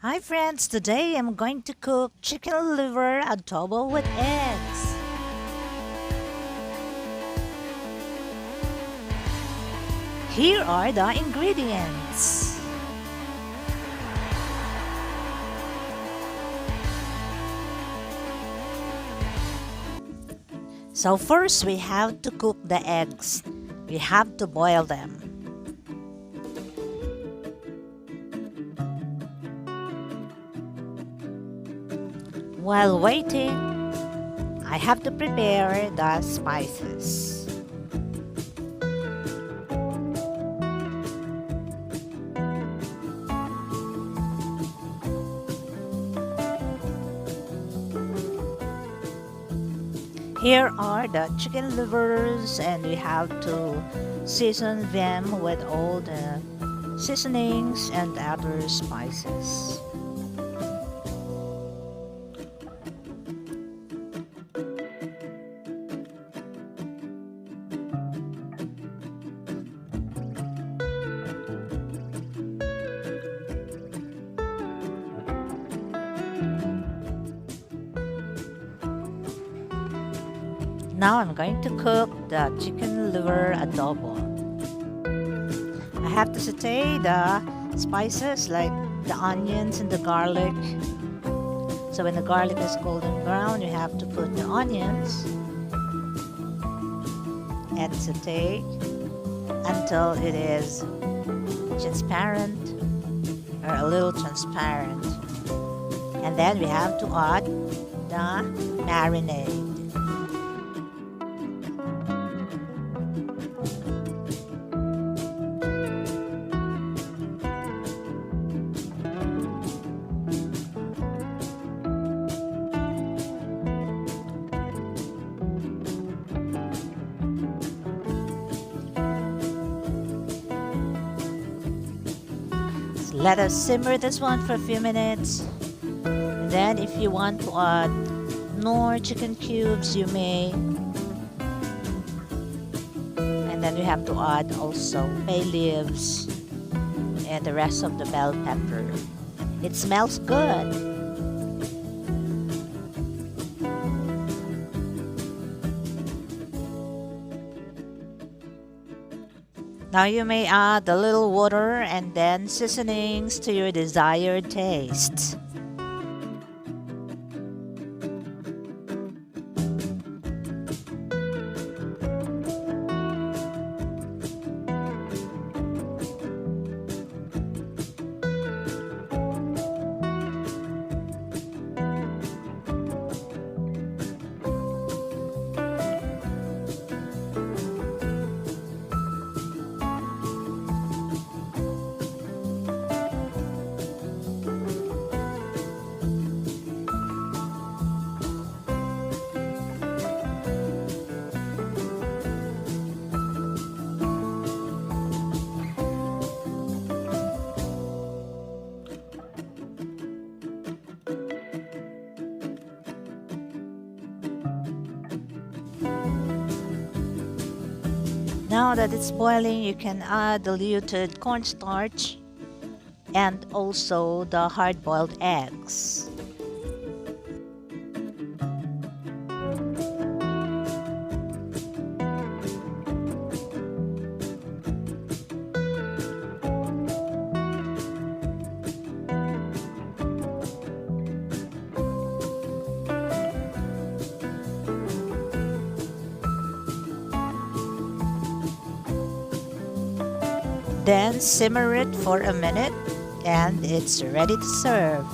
Hi friends, today I'm going to cook chicken liver adobo with eggs. Here are the ingredients. So first we have to cook the eggs. We have to boil them. While waiting, I have to prepare the spices. Here are the chicken livers, and we have to season them with all the seasonings and other spices. Now I'm going to cook the chicken liver adobo. I have to saute the spices like the onions and the garlic. So when the garlic is golden brown, you have to put the onions and saute until it is transparent or a little transparent. And then we have to add the marinade. Let us simmer this one for a few minutes. And then if you want to add more chicken cubes, you may. And then you have to add also bay leaves and the rest of the bell pepper. It smells good. Now you may add a little water and then seasonings to your desired taste. Now that it's boiling, you can add diluted cornstarch and also the hard-boiled eggs. Then simmer it for a minute and it's ready to serve.